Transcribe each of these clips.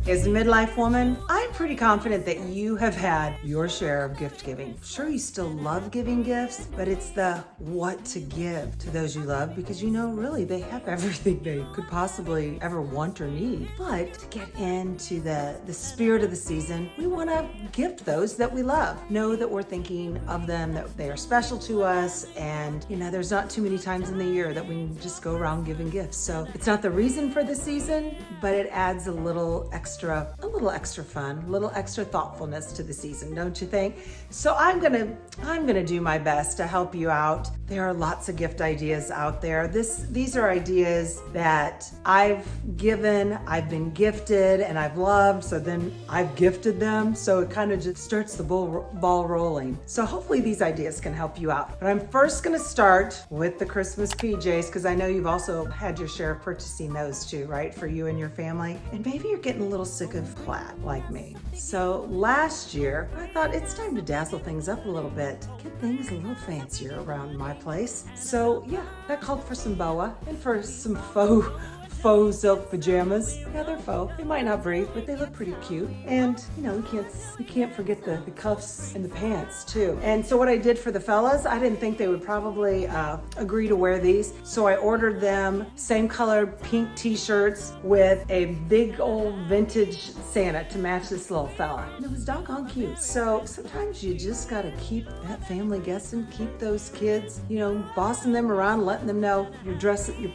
As a midlife woman, I'm pretty confident that you have had your share of gift giving. Sure, you still love giving gifts, but it's the what to give to those you love, because you know really they have everything they could possibly ever want or need. But to get into the spirit of the season, we want to gift those that we love. Know that we're thinking of them, that they are special to us, and you know there's not too many times in the year that we can just go around giving gifts. So it's not the reason for the season, but it adds a little extra fun, a little extra thoughtfulness to the season, don't you think? So I'm gonna do my best to help you out. There are lots of gift ideas out there. These are ideas that I've given, I've been gifted, and I've loved, so then I've gifted them. So it kind of just starts the ball rolling. So hopefully these ideas can help you out. But I'm first gonna start with the Christmas PJs, because I know you've also had your share of purchasing those too, right? For you and your family. And maybe you're getting a little sick of plaid like me. So last year, I thought it's time to dazzle things up a little bit, get things a little fancier around my place. So yeah, that called for some boa and for some faux silk pajamas. Yeah, they're faux. They might not breathe, but they look pretty cute. And you know, we can't forget the cuffs and the pants too. And so what I did for the fellas, I didn't think they would probably agree to wear these. So I ordered them same color pink t-shirts with a big old vintage Santa to match this little fella. And it was doggone cute. So sometimes you just gotta keep that family guessing, keep those kids, you know, bossing them around, letting them know you're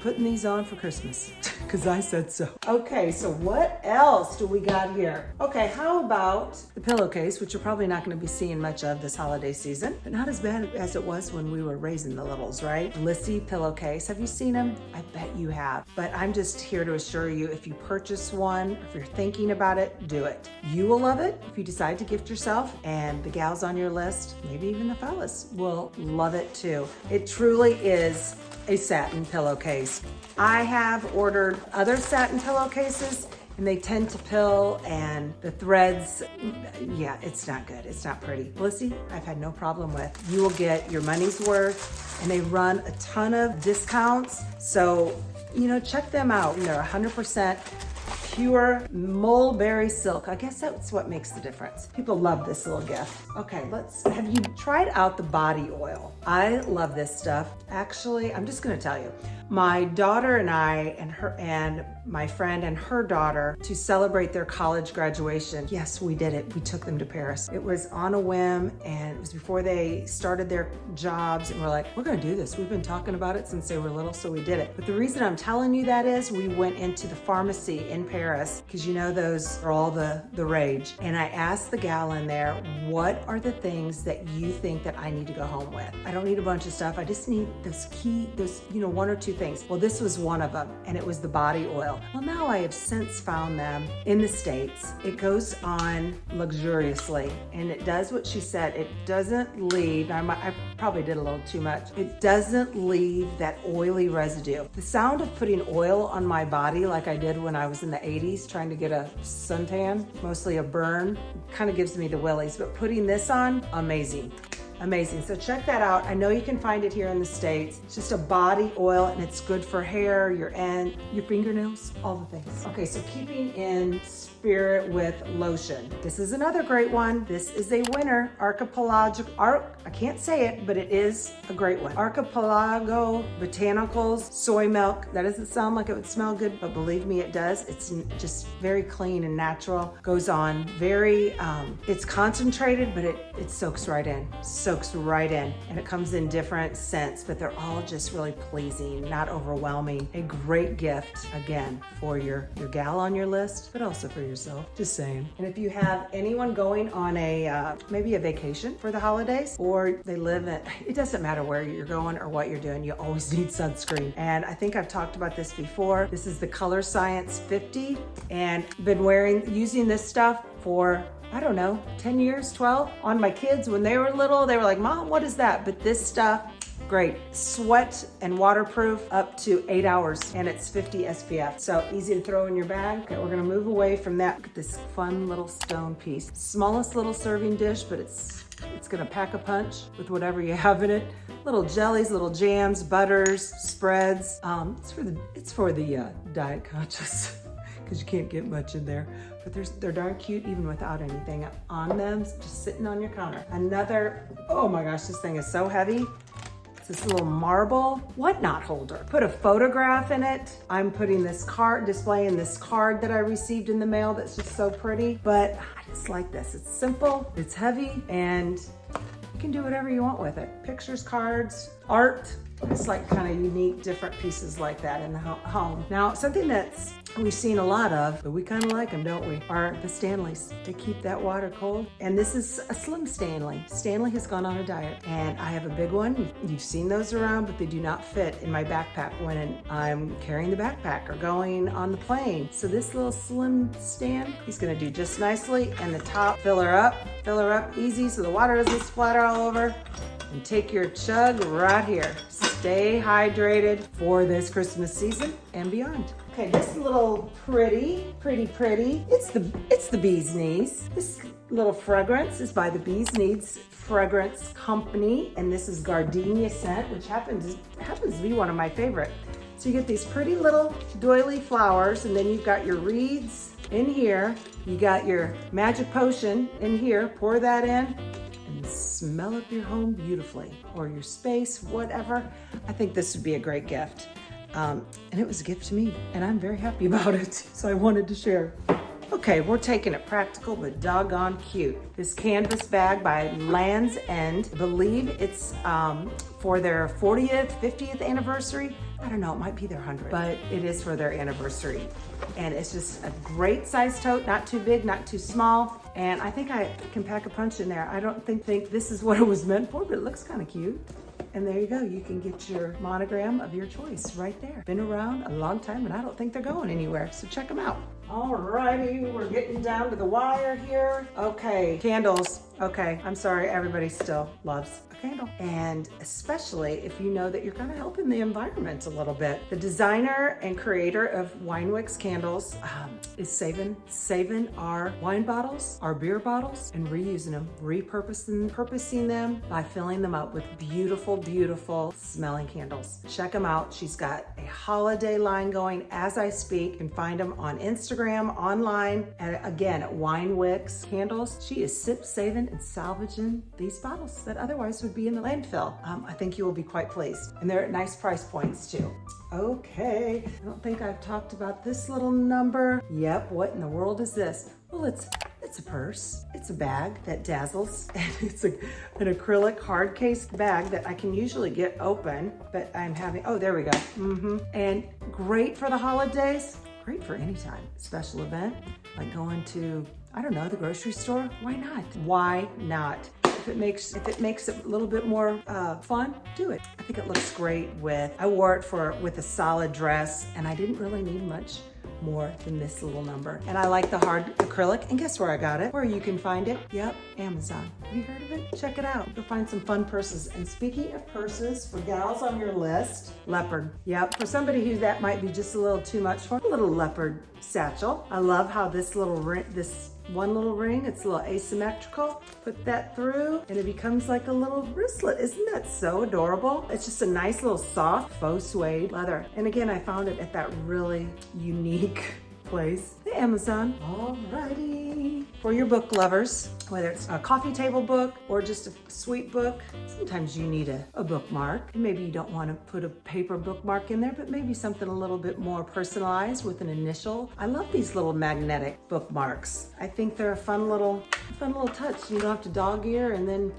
putting these on for Christmas. Because I said so. Okay, so what else do we got here? Okay, how about the pillowcase, which you're probably not going to be seeing much of this holiday season, but not as bad as it was when we were raising the littles, right? Lissy pillowcase. Have you seen them? I bet you have. But I'm just here to assure you, if you purchase one, if you're thinking about it, do it. You will love it if you decide to gift yourself, and the gals on your list, maybe even the fellas, will love it too. It truly is a satin pillowcase. I have ordered other satin pillowcases, and they tend to pill, and the threads, yeah, it's not good. It's not pretty. Lissy, I've had no problem with. You will get your money's worth, and they run a ton of discounts. So, you know, check them out. They're 100% pure mulberry silk. I guess that's what makes the difference. People love this little gift. Okay, have you tried out the body oil? I love this stuff. Actually, I'm just gonna tell you, my daughter and I and my friend and her daughter, to celebrate their college graduation, yes, we did it. We took them to Paris. It was on a whim, and it was before they started their jobs, and we're like, we're gonna do this. We've been talking about it since they were little, so we did it. But the reason I'm telling you that is we went into the pharmacy in Paris, because you know those are all the rage. And I asked the gal in there, what are the things that you think that I need to go home with? I don't need a bunch of stuff. I just need those one or two things. Well, this was one of them, and it was the body oil. Well, now I have since found them in the States. It goes on luxuriously, and it does what she said. It doesn't leave, I probably did a little too much. It doesn't leave that oily residue. The sound of putting oil on my body like I did when I was in the 80s trying to get a suntan, mostly a burn, kind of gives me the willies, but putting this on, amazing. Amazing. So check that out. I know you can find it here in the States. It's just a body oil, and it's good for hair, your fingernails, all the things. Okay, so keeping in spirit with lotion. This is another great one. This is a winner. I can't say it, but it is a great one. Archipelago Botanicals Soy Milk. That doesn't sound like it would smell good, but believe me, it does. It's just very clean and natural. Goes on very, it's concentrated, but it soaks right in. And it comes in different scents, but they're all just really pleasing, not overwhelming. A great gift, again, for your gal on your list, but also for yourself, just saying. And if you have anyone going on maybe a vacation for the holidays, or they live it doesn't matter where you're going or what you're doing, you always need sunscreen. And I think I've talked about this before. This is the Color Science 50, and been using this stuff for, I don't know, 10 years, 12, on my kids. When they were little, they were like, Mom, what is that? But this stuff, great. Sweat and waterproof up to 8 hours, and it's 50 SPF. So easy to throw in your bag. Okay, we're gonna move away from that. Look at this fun little stone piece. Smallest little serving dish, but it's gonna pack a punch with whatever you have in it. Little jellies, little jams, butters, spreads. It's for the diet conscious. because you can't get much in there. But they're darn cute even without anything on them, just sitting on your counter. Another, oh my gosh, this thing is so heavy. It's this little marble whatnot holder. Put a photograph in it. I'm putting this card, displaying this card that I received in the mail that's just so pretty. But I just like this. It's simple, it's heavy, and you can do whatever you want with it. Pictures, cards, art. It's like kind of unique, different pieces like that in the home. Now, something that's we've seen a lot of, but we kind of like them, don't we? Are the Stanleys. They keep that water cold. And this is a slim Stanley. Stanley has gone on a diet, and I have a big one. You've seen those around, but they do not fit in my backpack when I'm carrying the backpack or going on the plane. So this little slim Stan, he's gonna do just nicely. And the top, fill her up easy so the water doesn't splatter all over. And take your chug right here. Stay hydrated for this Christmas season and beyond. Okay, this little pretty. It's the Bee's Knees. This little fragrance is by the Bee's Knees Fragrance Company, and this is gardenia scent, which happens to be one of my favorite. So you get these pretty little doily flowers, and then you've got your reeds in here. You got your magic potion in here. Pour that in. And smell up your home beautifully, or your space, whatever. I think this would be a great gift. And it was a gift to me, and I'm very happy about it, so I wanted to share. Okay, we're taking it practical, but doggone cute. This canvas bag by Land's End. I believe it's for their 40th, 50th anniversary. I don't know, it might be their 100th, but it is for their anniversary. And it's just a great size tote, not too big, not too small. And I think I can pack a punch in there. I don't think this is what it was meant for, but it looks kind of cute. And there you go. You can get your monogram of your choice right there. Been around a long time, and I don't think they're going anywhere. So check them out. Alrighty, we're getting down to the wire here. Okay, candles. Okay, I'm sorry, everybody still loves a candle. And especially if you know that you're kind of helping the environment a little bit. The designer and creator of Weinwick's candles is saving our wine bottles, our beer bottles, and reusing them, repurposing them by filling them up with beautiful smelling candles. Check them out. She's got a holiday line going as I speak. You can find them on Instagram, online, and again, at Weinwick's Candles. She is saving and salvaging these bottles that otherwise would be in the landfill. I think you will be quite pleased. And they're at nice price points too. Okay, I don't think I've talked about this little number. Yep, what in the world is this? Well, it's a purse. It's a bag that dazzles. And it's an acrylic hard case bag that I can usually get open, but I'm having, oh, there we go. And great for the holidays, great for any time. Special event, like going to, I don't know, the grocery store. Why not? Why not? If it makes it a little bit more fun, do it. I think it looks great I wore it with a solid dress, and I didn't really need much more than this little number. And I like the hard acrylic, and guess where I got it? Where you can find it? Yep, Amazon. Have you heard of it? Check it out. You'll find some fun purses. And speaking of purses, for gals on your list, leopard. Yep, for somebody who that might be just a little too much for, a little leopard satchel. I love how this one little ring, it's a little asymmetrical. Put that through and it becomes like a little wristlet. Isn't that so adorable? It's just a nice little soft faux suede leather. And again, I found it at that really unique place, the Amazon. Alrighty. For your book lovers, whether it's a coffee table book or just a sweet book, sometimes you need a bookmark. Maybe you don't want to put a paper bookmark in there, but maybe something a little bit more personalized with an initial. I love these little magnetic bookmarks. I think they're a fun little touch. You don't have to dog ear and then,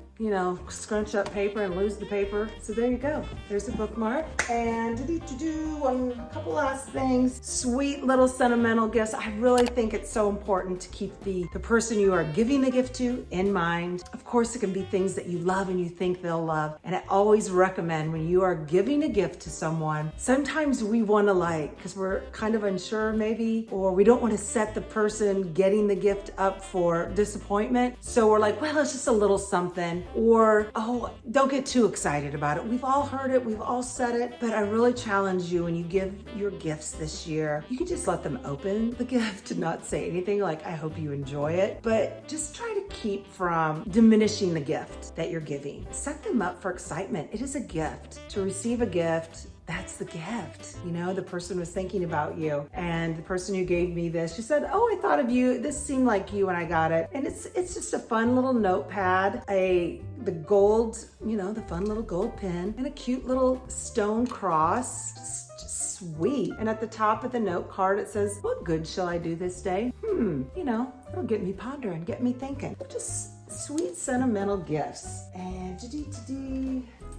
scrunch up paper and lose the paper. So there you go. There's a bookmark. And a couple last things. Sweet little sentimental gifts. I really think it's so important to keep the person you are giving the gift to in mind. Of course, it can be things that you love and you think they'll love. And I always recommend when you are giving a gift to someone, sometimes we want to because we're kind of unsure maybe, or we don't want to set the person getting the gift up for disappointment. So we're like, well, it's just a little something. Or, oh, don't get too excited about it. We've all heard it, we've all said it, but I really challenge you when you give your gifts this year, you can just let them open the gift and not say anything like, I hope you enjoy it, but just try to keep from diminishing the gift that you're giving. Set them up for excitement. It is a gift. To receive a gift that's the gift. You know, the person was thinking about you. And the person who gave me this, she said, oh, I thought of you. This seemed like you when I got it. And it's just a fun little notepad, the gold, you know, the fun little gold pen, and a cute little stone cross. Just sweet. And at the top of the note card, it says, what good shall I do this day? You know, it'll get me pondering, get me thinking. Just sweet, sentimental gifts.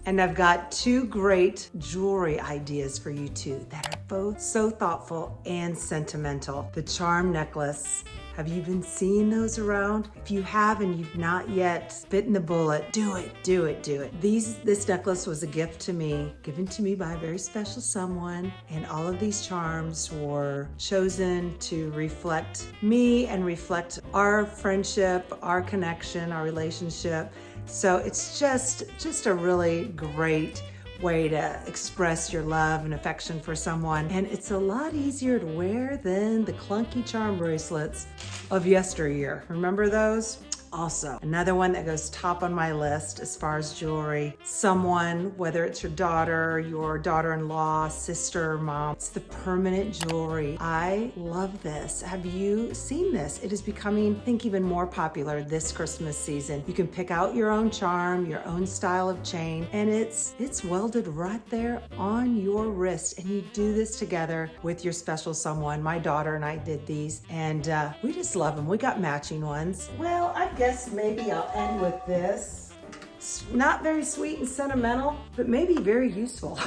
And I've got 2 great jewelry ideas for you too that are both so thoughtful and sentimental. The charm necklace. Have you been seeing those around? If you have and you've not yet bitten the bullet, do it. This necklace was a gift to me, given to me by a very special someone, and all of these charms were chosen to reflect me and reflect our friendship, our connection, our relationship. So it's just a really great way to express your love and affection for someone. And it's a lot easier to wear than the clunky charm bracelets of yesteryear. Remember those? Also, another one that goes top on my list as far as jewelry, someone, whether it's your daughter-in-law, sister, mom, it's the permanent jewelry. I love this. Have you seen this? It is becoming, I think, even more popular this Christmas season. You can pick out your own charm, your own style of chain, and it's welded right there on your wrist. And you do this together with your special someone. My daughter and I did these, and we just love them. We got matching ones. Well, I guess maybe I'll end with this. Not very sweet and sentimental, but maybe very useful.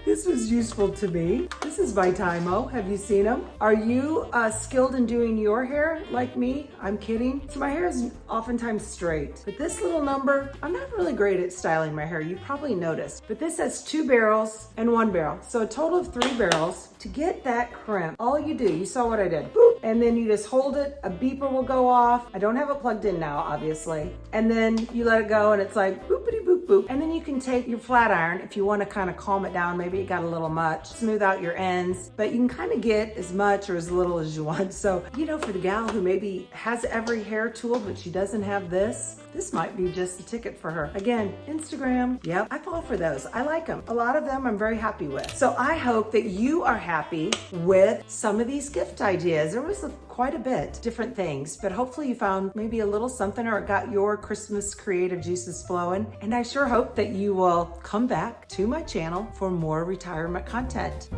This was useful to me. This is by Tymo. Have you seen them? Are you skilled in doing your hair like me? I'm kidding. So my hair is oftentimes straight, but this little number, I'm not really great at styling my hair. You probably noticed, but this has 2 barrels and 1 barrel. So a total of 3 barrels. To get that crimp, all you do, you saw what I did, boop, and then you just hold it, a beeper will go off. I don't have it plugged in now, obviously. And then you let it go and it's like boopity boop boop. And then you can take your flat iron if you want to kind of calm it down. Maybe it got a little much, smooth out your ends, but you can kind of get as much or as little as you want. So, you know, for the gal who maybe has every hair tool, but she doesn't have this might be just the ticket for her. Again, Instagram, yep, I fall for those. I like them. A lot of them I'm very happy with. So I hope that you are happy with some of these gift ideas. There was quite a bit, different things, but hopefully you found maybe a little something or it got your Christmas creative juices flowing. And I sure hope that you will come back to my channel for more retirement content.